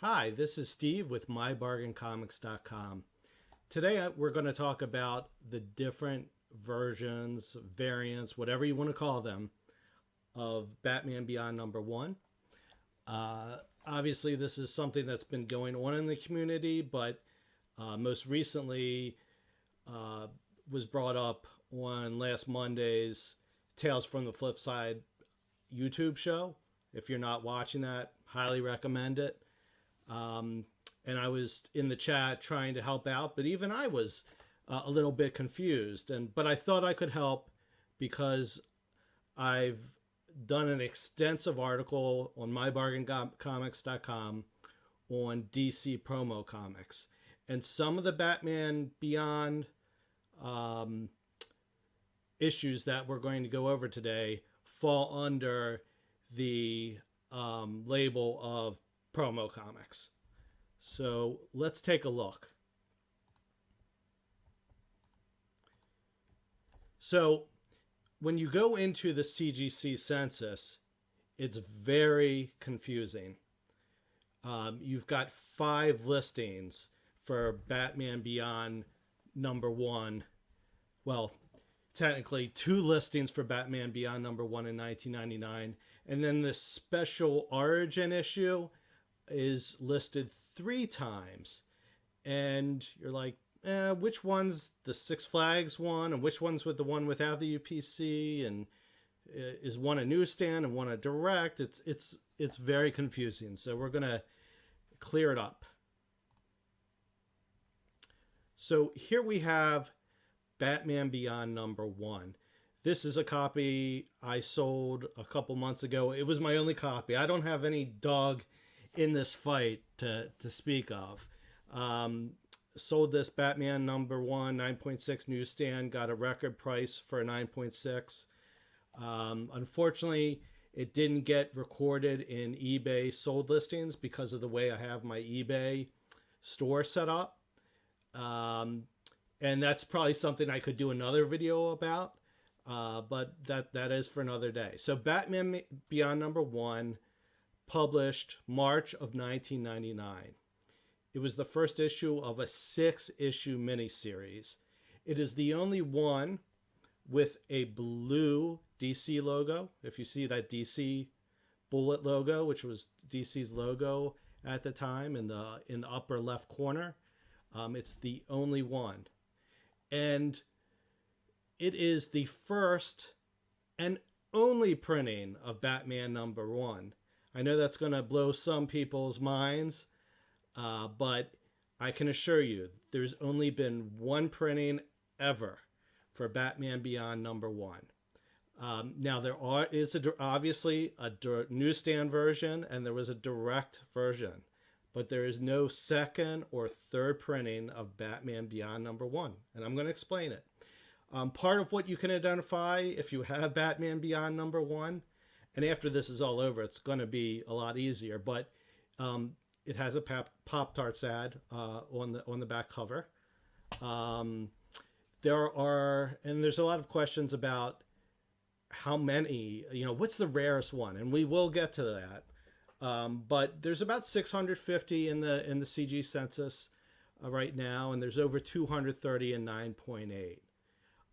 Hi, this is Steve with MyBargainComics.com. Today we're going to talk about the different versions, variants, whatever you want to call them, of Batman Beyond #1. Obviously, this is something that's been going on in the community, but most recently uh, was brought up on last Monday's Tales from the Flip Side YouTube show. If you're not watching that, highly recommend it. Um, and I was in the chat trying to help out, but even I was a little bit confused. But I thought I could help because I've done an extensive article on mybargaincomics.com on DC promo comics, and some of the Batman Beyond um, issues that we're going to go over today fall under the label of promo comics. So let's take a look. So when you go into the CGC census, it's very confusing. You've got 5 listings for Batman Beyond #1. Well, technically 2 listings for Batman Beyond #1 in 1999. And then the special origin issue is listed 3 times. And you're like, which one's the Six Flags one, and which one's with the one without the UPC, and is one a newsstand and one a direct? It's very confusing. So we're gonna clear it up. So here we have Batman Beyond #1. This is a copy I sold a couple months ago. It was my only copy. I don't have any dog in this fight to speak of. Sold this Batman #1 9.6 newsstand, got a record price for a 9.6. Unfortunately, it didn't get recorded in eBay sold listings because of the way I have my eBay store set up. And that's probably something I could do another video about, but that is for another day. So Batman Beyond #1, published March of 1999. It was the first issue of a 6-issue miniseries. It is the only one with a blue DC logo. If you see that DC bullet logo, which was DC's logo at the time in the upper left corner, it's the only one. And it is the first and only printing of Batman #1. I know that's going to blow some people's minds, but I can assure you there's only been one printing ever for Batman Beyond #1. Now there is obviously a newsstand version, and there was a direct version, but there is no second or third printing of Batman Beyond #1, and I'm going to explain it. Part of what you can identify if you have Batman Beyond #1, and after this is all over, it's going to be a lot easier, but it has a Pop-Tarts ad on the back cover. There's a lot of questions about how many, what's the rarest one, and we will get to that. But there's about 650 in the CG census right now, and there's over 230 in 9.8.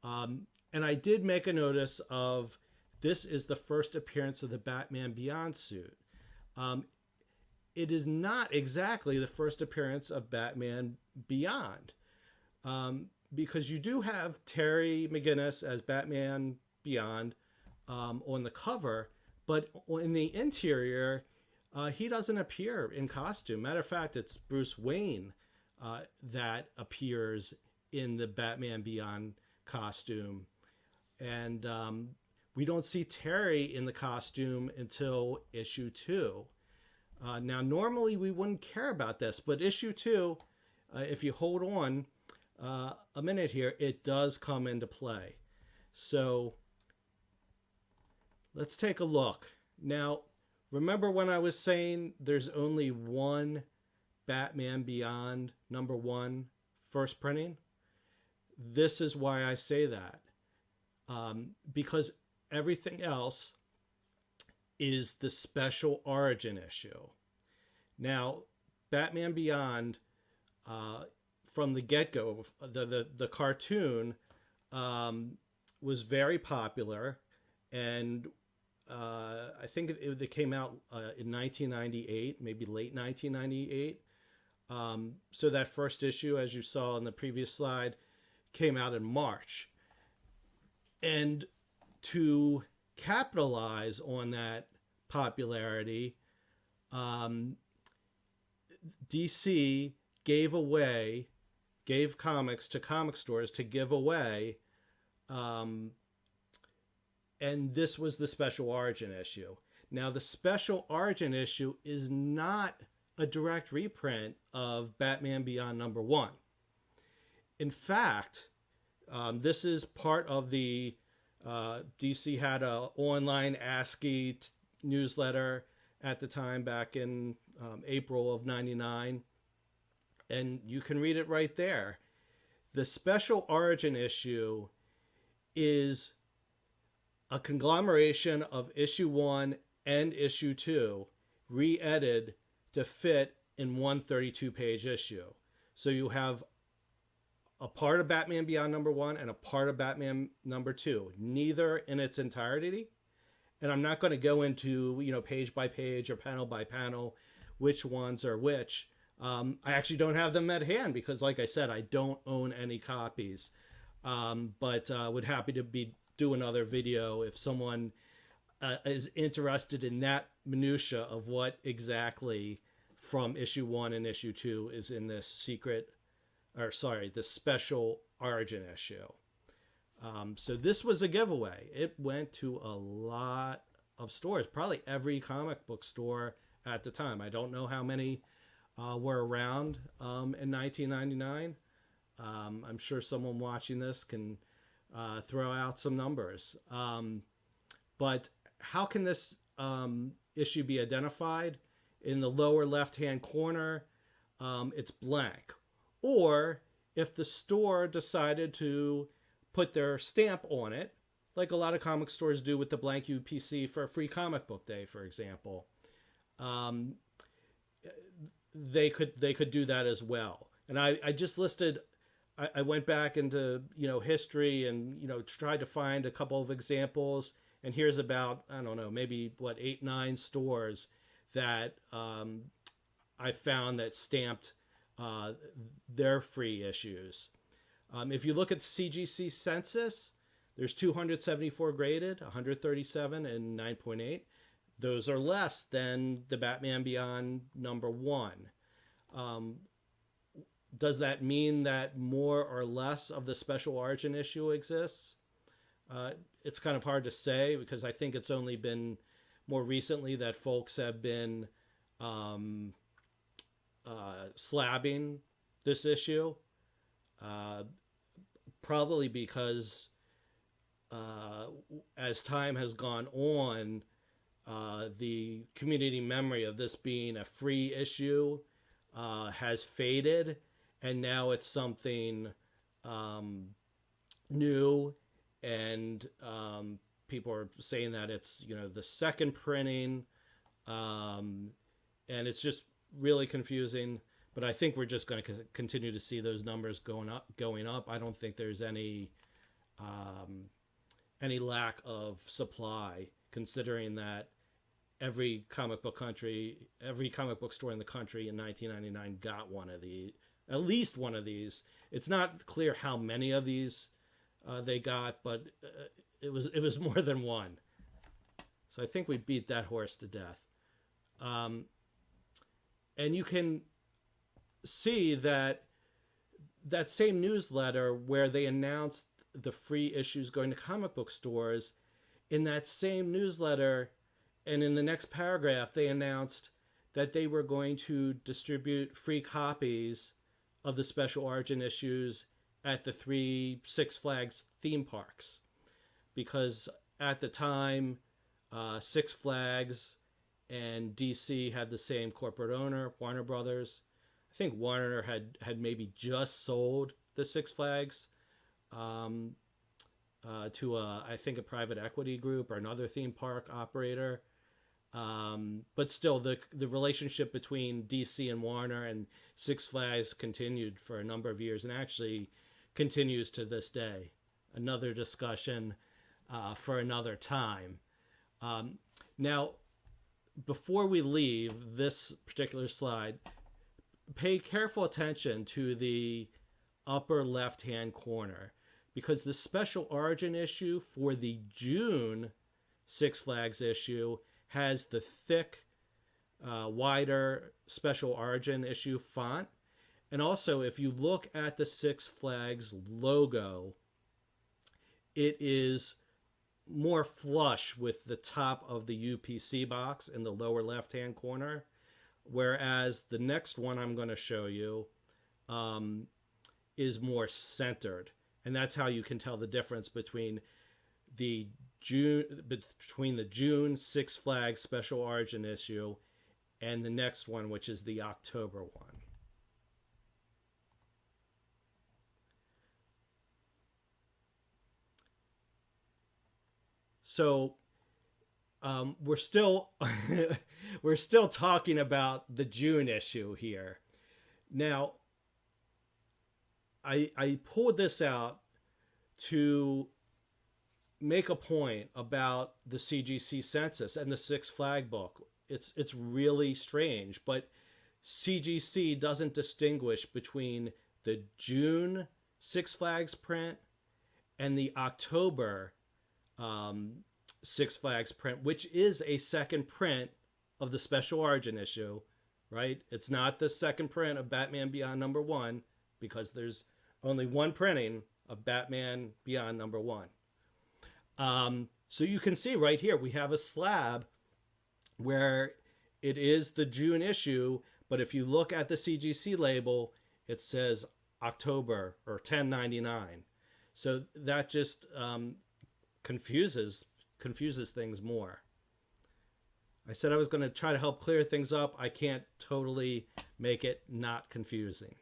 And I did make a notice of this is the first appearance of the Batman Beyond suit. It is not exactly the first appearance of Batman Beyond, because you do have Terry McGinnis as Batman Beyond on the cover, but in the interior, he doesn't appear in costume. Matter of fact, it's Bruce Wayne that appears in the Batman Beyond costume. And we don't see Terry in the costume until issue 2. Now, normally we wouldn't care about this, but issue 2, if you hold on a minute here, it does come into play. So let's take a look. Now, remember when I was saying there's only one Batman Beyond #1 first printing? This is why I say that. Because everything else is the special origin issue. Now, Batman Beyond, from the get-go, the cartoon was very popular, and I think it came out in 1998, maybe late 1998. So that first issue, as you saw in the previous slide, came out in March. And to capitalize on that popularity, DC gave comics to comic stores to give away, and this was the Special Origin issue. Now, the Special Origin issue is not a direct reprint of Batman Beyond #1. In fact, this is part of the DC had a online ASCII newsletter at the time, back in April of '99, and you can read it right there. The Special Origin issue is a conglomeration of issue 1 and issue 2 re-edited to fit in one 32-page issue. So you have a part of Batman Beyond #1 and a part of Batman #2, neither in its entirety. And I'm not going to go into, page by page or panel by panel which ones are which. I actually don't have them at hand because, like I said, I don't own any copies. But would happy to do another video if someone is interested in that minutia of what exactly from issue 1 and issue 2 is in this the Special Origin issue. So this was a giveaway. It went to a lot of stores, probably every comic book store at the time. I don't know how many were around in 1999. I'm sure someone watching this can throw out some numbers. But how can this issue be identified? In the lower left-hand corner, it's blank. Or if the store decided to put their stamp on it, like a lot of comic stores do with the blank UPC for a free comic book day, for example, they could do that as well. And I just listed, I went back into history and tried to find a couple of examples. And here's about, I don't know, maybe 8, 9 stores that I found that stamped their free issues. If you look at the CGC census, there's 274 graded, 137 and 9.8. Those are less than the Batman Beyond #1. Does that mean that more or less of the Special Origin issue exists? It's kind of hard to say because I think it's only been more recently that folks have been slabbing this issue. Probably because as time has gone on, the community memory of this being a free issue has faded, and now it's something new, and people are saying that it's the second printing, and it's just really confusing. But I think we're just going to continue to see those numbers going up. I don't think there's any lack of supply, considering that every comic book store in the country in 1999 got at least one of these. It's not clear how many of these they got, but it was more than one. So I think we beat that horse to death. And you can see that same newsletter where they announced the free issues going to comic book stores, in that same newsletter and in the next paragraph, they announced that they were going to distribute free copies of the Special Origin issues at the 3 Six Flags theme parks. Because at the time, Six Flags and DC had the same corporate owner, Warner Brothers. I think Warner had maybe just sold the Six Flags to a private equity group or another theme park operator. But still, the relationship between DC and Warner and Six Flags continued for a number of years and actually continues to this day. Another discussion for another time. Now, before we leave this particular slide, pay careful attention to the upper left-hand corner, because the special origin issue for the June Six Flags issue has the thick, wider special origin issue font. And also, if you look at the Six Flags logo, it is more flush with the top of the UPC box in the lower left-hand corner, whereas the next one I'm going to show you is more centered. And that's how you can tell the difference between the June Six Flags Special Origin issue and the next one, which is the October one. So we're still we're still talking about the June issue here. Now, I pulled this out to make a point about the CGC census and the Six Flag book. It's really strange, but CGC doesn't distinguish between the June Six Flags print and the October Six Flags print, which is a second print of the Special Origin issue, right? It's not the second print of Batman Beyond #1, because there's only one printing of Batman Beyond #1. So you can see right here, we have a slab where it is the June issue, but if you look at the CGC label, it says October or 1099. So that just confuses things more. I said I was going to try to help clear things up. I can't totally make it not confusing.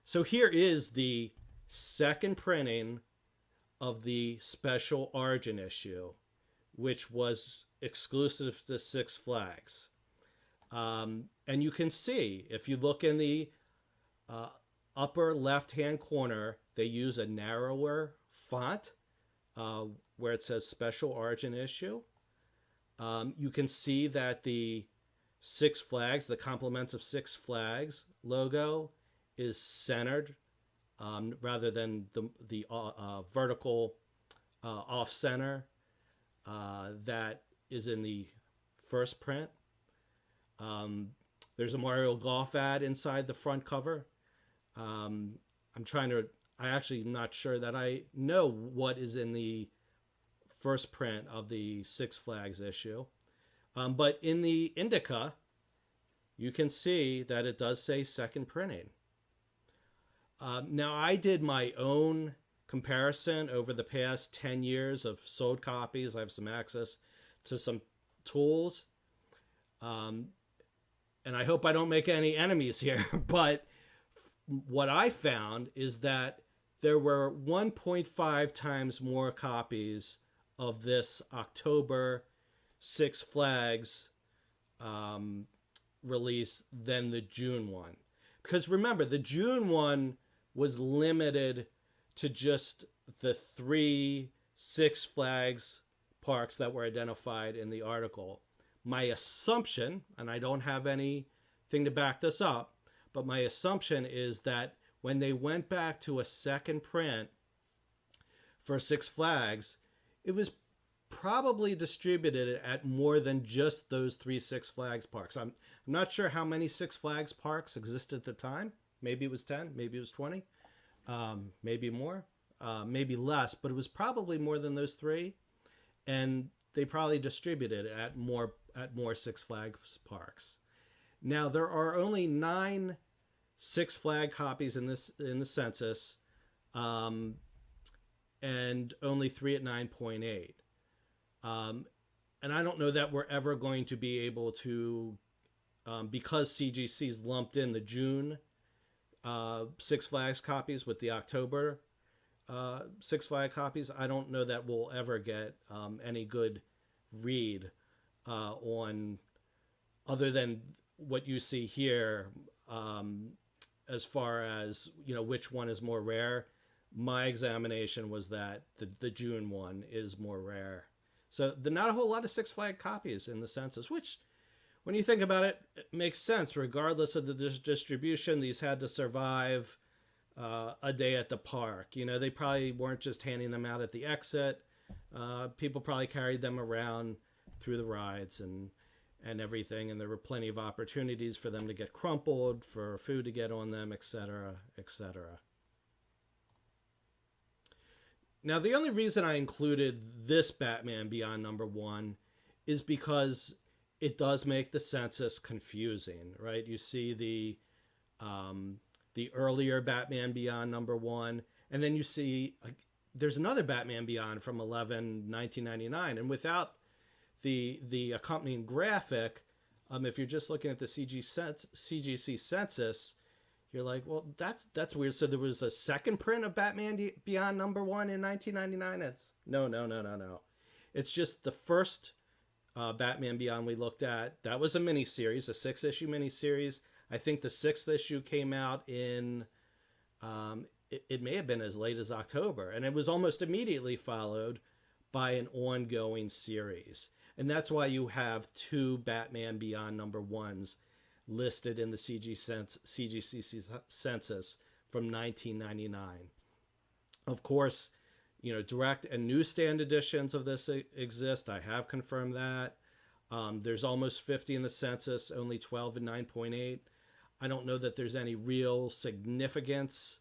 So here is the second printing of the Special Origin issue, which was exclusive to Six Flags. And you can see, if you look in the upper left-hand corner, they use a narrower font where it says Special Origin issue. You can see that the Six Flags, the Compliments of Six Flags logo is centered rather than the vertical off-center that is in the first print. There's a Mario Golf ad inside the front cover. I'm actually not sure that I know what is in the first print of the Six Flags issue. But in the indica, you can see that it does say second printing. Now, I did my own comparison over the past 10 years of sold copies. I have some access to some tools. And I hope I don't make any enemies here. But what I found is that there were 1.5 times more copies of this October Six Flags release than the June one. Because remember, the June one was limited to just the 3 Six Flags parks that were identified in the article. My assumption, and I don't have anything to back this up, but my assumption is that when they went back to a second print for Six Flags, it was probably distributed at more than just those 3 Six Flags parks. I'm not sure how many Six Flags parks existed at the time. Maybe it was 10, maybe it was 20, maybe more, maybe less, but it was probably more than those 3. And they probably distributed it at more Six Flags parks. Now, there are only 9 Six Flag copies in the census, and only 3 at 9.8. And I don't know that we're ever going to be able to, because CGC's lumped in the June Six Flags copies with the October Six Flag copies, I don't know that we'll ever get any good read on other than what you see here, as far as which one is more rare. My examination was that the June one is more rare. So not a whole lot of Six Flag copies in the census, which, when you think about it, it makes sense. Regardless of the distribution, these had to survive a day at the park. They probably weren't just handing them out at the exit. People probably carried them around through the rides and everything, and there were plenty of opportunities for them to get crumpled, for food to get on them, etc., etc. Now, the only reason I included this Batman Beyond #1 is because it does make the census confusing, right? You see the earlier Batman Beyond #1, and then you see there's another Batman Beyond from 11/1999, and without the accompanying graphic, if you're just looking at the CGC census, you're like, well, that's weird. So there was a second print of Batman Beyond #1 in 1999. It's no. It's just the first Batman Beyond we looked at. That was a miniseries, a 6-issue miniseries. I think the 6th issue came out in, it may have been as late as October, and it was almost immediately followed by an ongoing series. And that's why you have 2 Batman Beyond #1s listed in the CGC census from 1999. Of course, direct and newsstand editions of this exist. I have confirmed that. There's almost 50 in the census, only 12 in 9.8. I don't know that there's any real significance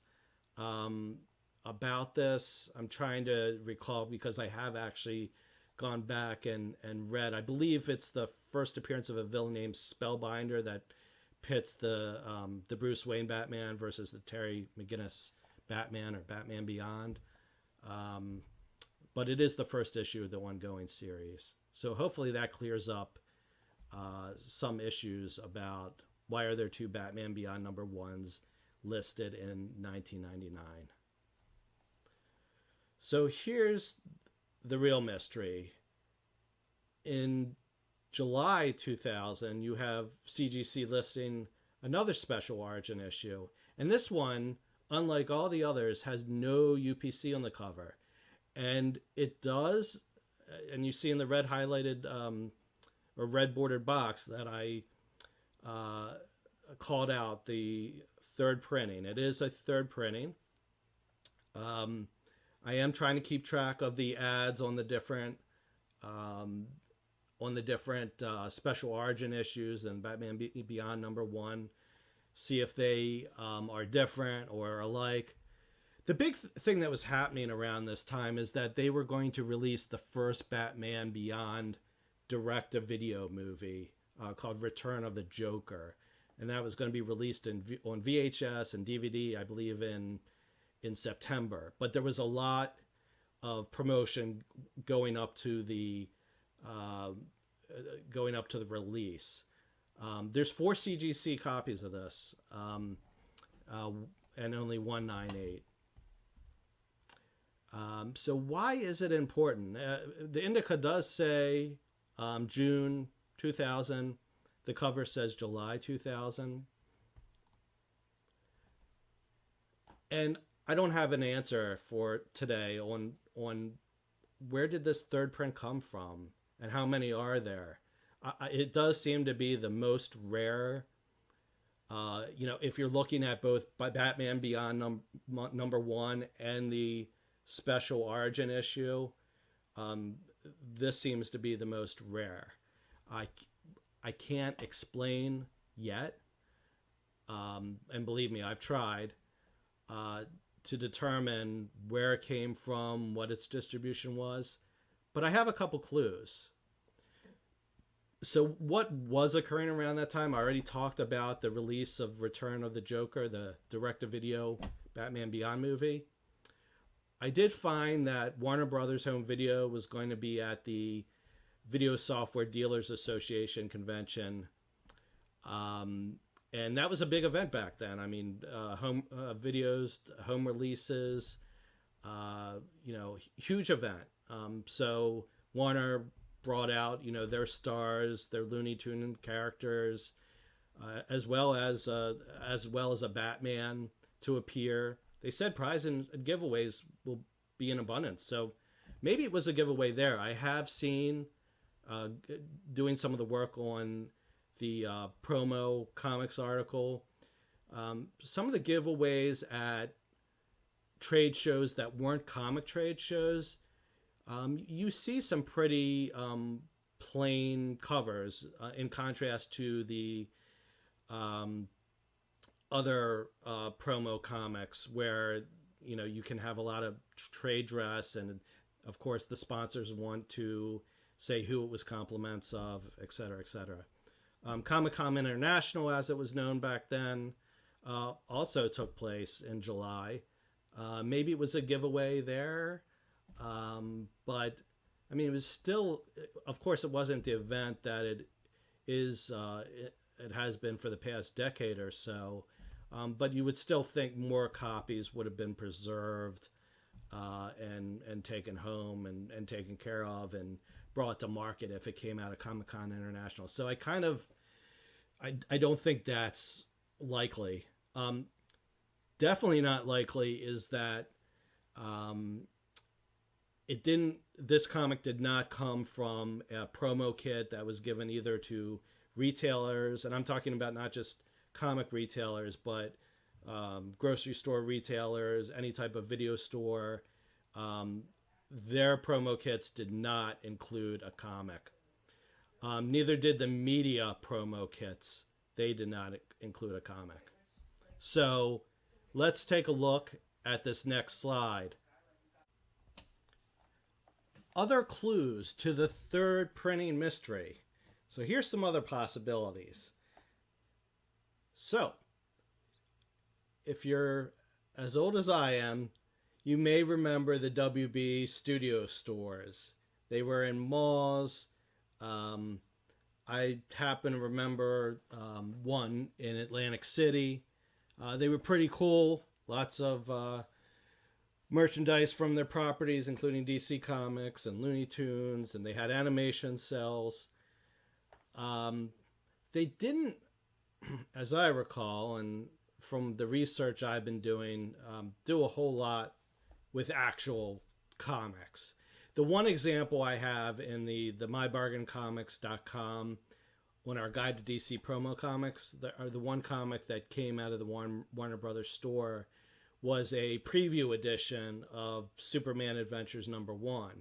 about this. I'm trying to recall, because I have actually gone back and read. I believe it's the first appearance of a villain named Spellbinder that pits the Bruce Wayne Batman versus the Terry McGinnis Batman, or Batman Beyond. But it is the first issue of the ongoing series. So hopefully that clears up some issues about why are there 2 Batman Beyond #1s listed in 1999. So here's the real mystery. In July 2000, you have CGC listing another special origin issue. And this one, unlike all the others, has no UPC on the cover. And it does, and you see in the red highlighted or red bordered box that I called out, the third printing. It is a third printing. I am trying to keep track of the ads on the different special origin issues and Batman Beyond #1, see if they are different or alike. The big thing that was happening around this time is that they were going to release the first Batman Beyond direct-to-video movie called Return of the Joker, and that was going to be released on VHS and DVD, I believe, in September. But there was a lot of promotion going up to the release. There's 4 CGC copies of this, and only 198. So why is it important? The Indica does say June 2000. The cover says July 2000. And I don't have an answer for today on where did this third print come from and how many are there. It does seem to be the most rare. If you're looking at both Batman Beyond #1 and the special origin issue, this seems to be the most rare. I can't explain yet, and believe me, I've tried to determine where it came from, what its distribution was, but I have a couple clues. So what was occurring around that time? I already talked about the release of Return of the Joker, the direct-to-video Batman Beyond movie. I did find that Warner Brothers Home Video was going to be at the Video Software Dealers Association convention. And that was a big event back then. I mean, home videos, home releases, huge event. So Warner brought out, their stars, their Looney Tune characters, as well as a Batman to appear. They said prize and giveaways will be in abundance, so maybe it was a giveaway there. I have seen uh, doing some of the work on the promo comics article. Some of the giveaways at trade shows that weren't comic trade shows, you see some pretty plain covers in contrast to the um, other promo comics where you can have a lot of trade dress, and of course the sponsors want to say who it was compliments of, et cetera, et cetera. Comic-Con International, as it was known back then, also took place in July. Maybe it was a giveaway there, but I mean, it was still, of course, it wasn't the event that it is. It has been for the past decade or so, but you would still think more copies would have been preserved and taken home and taken care of and brought to market if it came out of Comic-Con International. So I don't think that's likely. Definitely not likely is that um, this comic did not come from a promo kit that was given either to retailers, and I'm talking about not just comic retailers, but grocery store retailers, any type of video store. Um, their promo kits did not include a comic. Neither did the media promo kits. They did not include a comic. So let's take a look at this next slide. Other clues to the third printing mystery. So here's some other possibilities. So, if you're as old as I am, you may remember the WB studio stores. They were in malls. I happen to remember one in Atlantic City. They were pretty cool. Lots of merchandise from their properties, including DC Comics and Looney Tunes, and they had animation cells. They didn't, as I recall, and from the research I've been doing, do a whole lot with actual comics. The one example I have in the mybargaincomics.com on our guide to DC promo comics, the one comic that came out of the Warner Brothers store was a preview edition of Superman Adventures #1.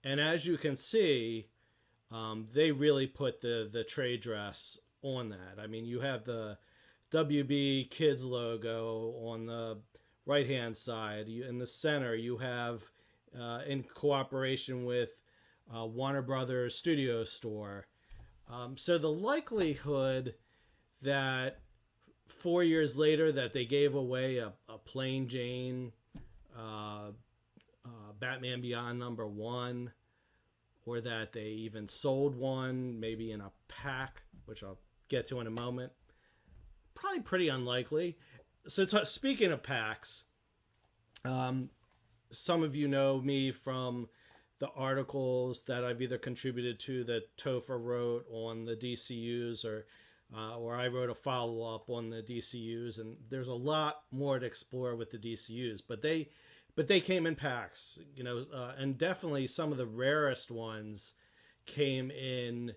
And as you can see, they really put the trade dress on that. I mean, you have the WB Kids logo on the right-hand side. In the center, you have, in cooperation with Warner Brothers Studio Store. So the likelihood that 4 years later that they gave away a plain Jane Batman Beyond #1, or that they even sold one, maybe in a pack, which I'll get to in a moment, probably pretty unlikely. So speaking of packs, some of you know me from the articles that I've either contributed to that Topher wrote on the DCUs, or I wrote a follow-up on the DCUs, and there's a lot more to explore with the DCUs, but they came in packs, and definitely some of the rarest ones came in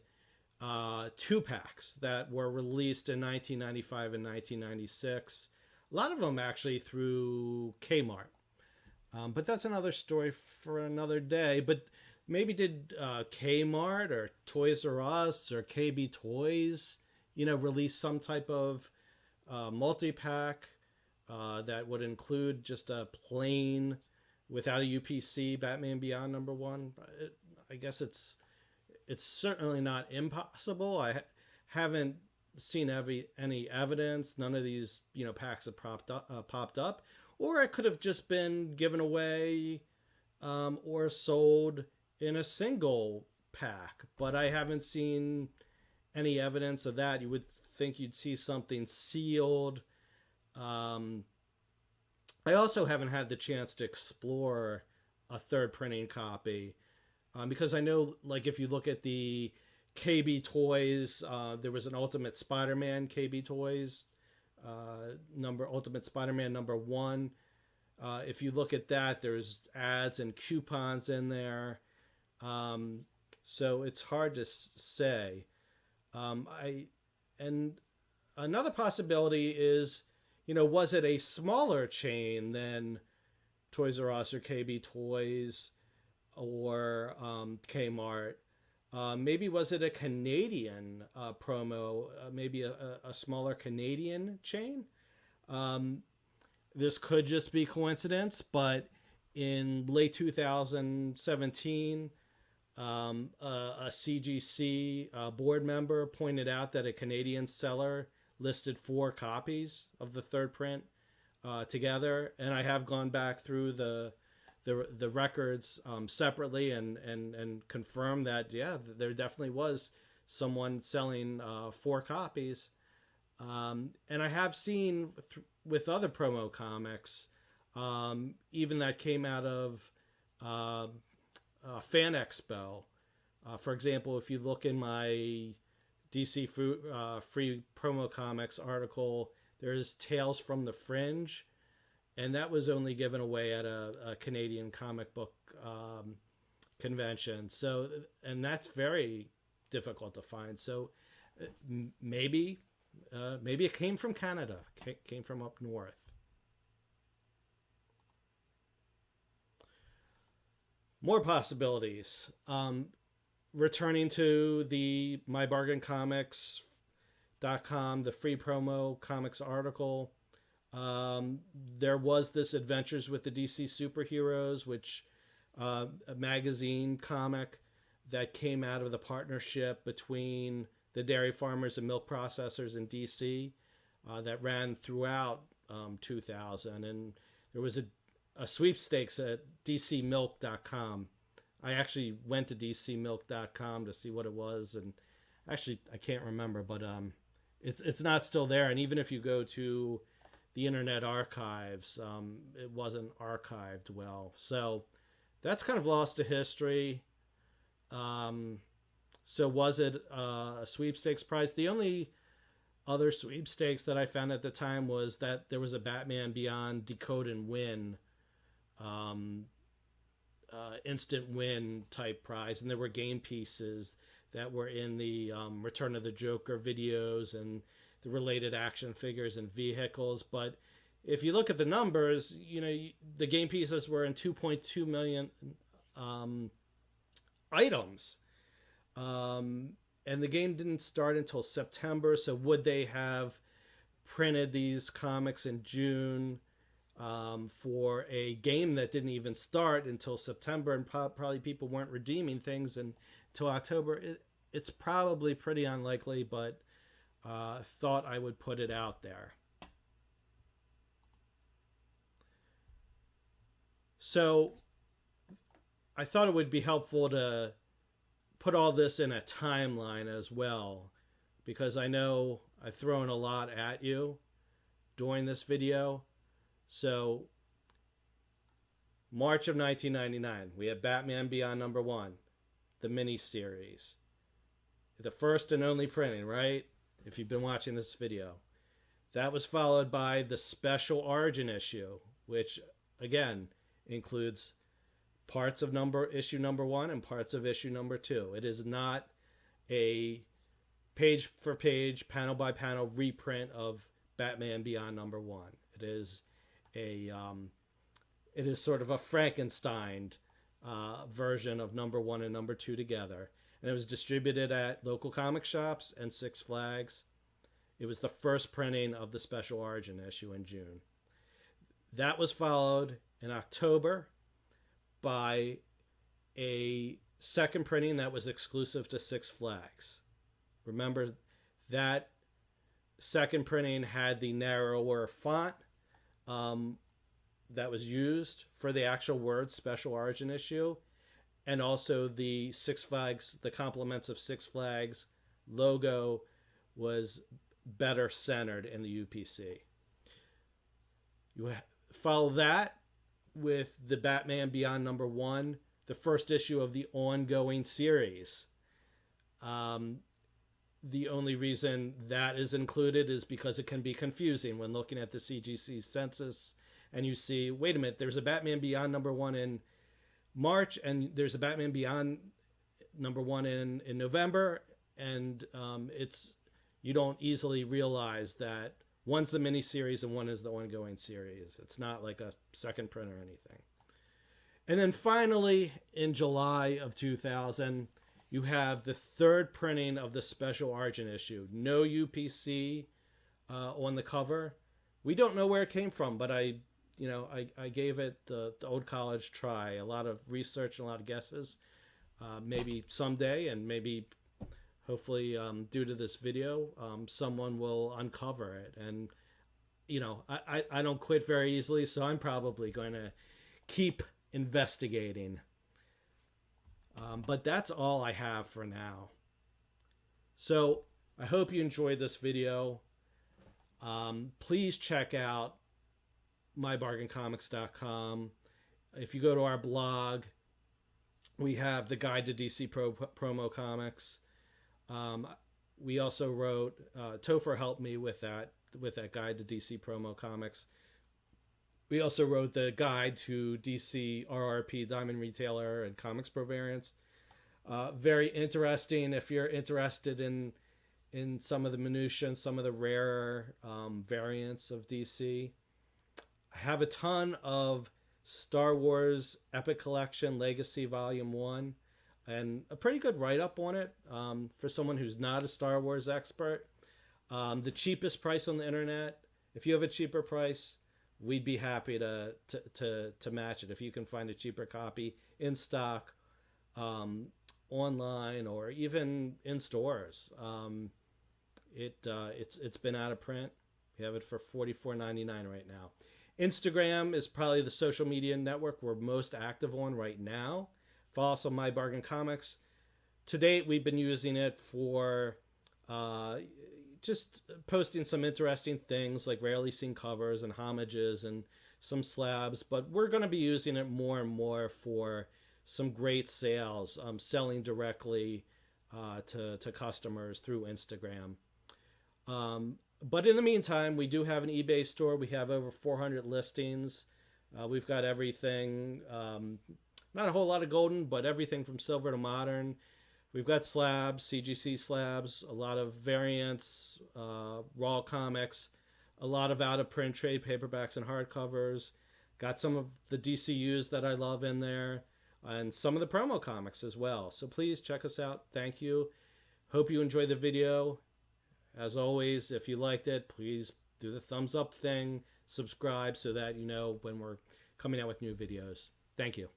2-packs that were released in 1995 and 1996. A lot of them actually through Kmart. But that's another story for another day. But maybe did Kmart or Toys R Us or KB Toys, release some type of multi-pack that would include just a plain, without a UPC, Batman Beyond #1? I guess it's certainly not impossible. I haven't seen any evidence. None of these packs have popped up. Or it could have just been given away or sold in a single pack. But I haven't seen any evidence of that. You would think you'd see something sealed. I also haven't had the chance to explore a third printing copy. because I know, like, if you look at the KB Toys, there was an Ultimate Spider-Man KB Toys Ultimate Spider-Man #1. If you look at that, there's ads and coupons in there. So it's hard to say. I and another possibility is, was it a smaller chain than Toys R Us or KB Toys or Kmart? Maybe was it a Canadian promo? Maybe a smaller Canadian chain. This could just be coincidence, but in late 2017, a CGC board member pointed out that a Canadian seller listed 4 copies of the third print together, and I have gone back through the records separately and confirmed that, yeah, there definitely was someone selling 4 copies. And I have seen with other promo comics, even that came out of Fan Expo. For example, if you look in my DC free promo comics article, there's Tales from the Fringe, and that was only given away at a Canadian comic book convention. So, and that's very difficult to find. So maybe it came from Canada, came from up north. More possibilities. Returning to the mybargaincomics.com, the free promo comics article, there was this Adventures with the DC Superheroes, which a magazine comic that came out of the partnership between the dairy farmers and milk processors in DC that ran throughout 2000. And there was a sweepstakes at dcmilk.com. I actually went to dcmilk.com to see what it was, and actually I can't remember, but it's not still there. And even if you go to the Internet Archives, it wasn't archived well. So that's kind of lost to history. So was it a sweepstakes prize? The only other sweepstakes that I found at the time was that there was a Batman Beyond Decode and Win instant win type prize, and there were game pieces that were in the Return of the Joker videos and the related action figures and vehicles. But if you look at the numbers, the game pieces were in 2.2 million items, and the game didn't start until September. So would they have printed these comics in June for a game that didn't even start until September, and probably people weren't redeeming things until October? It's probably pretty unlikely, but thought I would put it out there. So I thought it would be helpful to put all this in a timeline as well, because I know I've thrown a lot at you during this video. So March of 1999, we had Batman Beyond #1, the miniseries. The first and only printing, right? If you've been watching this video. That was followed by the Special Origin issue, which, again, includes parts of issue #1 and parts of issue #2. It is not a page-for-page, panel-by-panel reprint of Batman Beyond #1. It is it is sort of a Frankenstein version of #1 and #2 together, and it was distributed at local comic shops and Six Flags. It was the first printing of the Special Origin issue in June. That was followed in October by a second printing that was exclusive to Six Flags. Remember, that second printing had the narrower font that was used for the actual word Special Origin issue, and also the Six Flags, the compliments of Six Flags logo was better centered in the UPC. You follow that with the Batman Beyond #1, the first issue of the ongoing series. The only reason that is included is because it can be confusing when looking at the CGC census and you see, wait a minute, there's a Batman Beyond #1 in March and there's a Batman Beyond #1 in November, and you don't easily realize that one's the miniseries and one is the ongoing series. It's not like a second print or anything. And then finally, in July of 2000, you have the third printing of the Special Origin issue. No UPC on the cover. We don't know where it came from, but I gave it the old college try. A lot of research and a lot of guesses. Maybe someday, and maybe hopefully due to this video, someone will uncover it. And I don't quit very easily, so I'm probably going to keep investigating. But that's all I have for now. So I hope you enjoyed this video. Please check out mybargaincomics.com. If you go to our blog, we have the guide to DC promo comics. We also wrote, Topher helped me with that guide to DC promo comics. We also wrote the guide to DC RRP Diamond Retailer and Comics Pro variants. Very interesting if you're interested in some of the minutiae and some of the rarer variants of DC. I have a ton of Star Wars Epic Collection Legacy Volume 1 and a pretty good write-up on it for someone who's not a Star Wars expert. The cheapest price on the internet. If you have a cheaper price, we'd be happy to match it. If you can find a cheaper copy in stock, online, or even in stores. It's been out of print. We have it for $44.99 right now. Instagram is probably the social media network we're most active on right now. Follow us on My Bargain Comics. To date, we've been using it for just posting some interesting things like rarely seen covers and homages and some slabs, but we're going to be using it more and more for some great sales, selling directly to customers through Instagram. But in the meantime, we do have an eBay store. We have over 400 listings. We've got everything, not a whole lot of golden, but everything from silver to modern. We've got slabs, CGC slabs, a lot of variants, raw comics, a lot of out-of-print trade paperbacks and hardcovers. Got some of the DCUs that I love in there, and some of the promo comics as well. So please check us out. Thank you. Hope you enjoyed the video. As always, if you liked it, please do the thumbs up thing, subscribe so that you know when we're coming out with new videos. Thank you.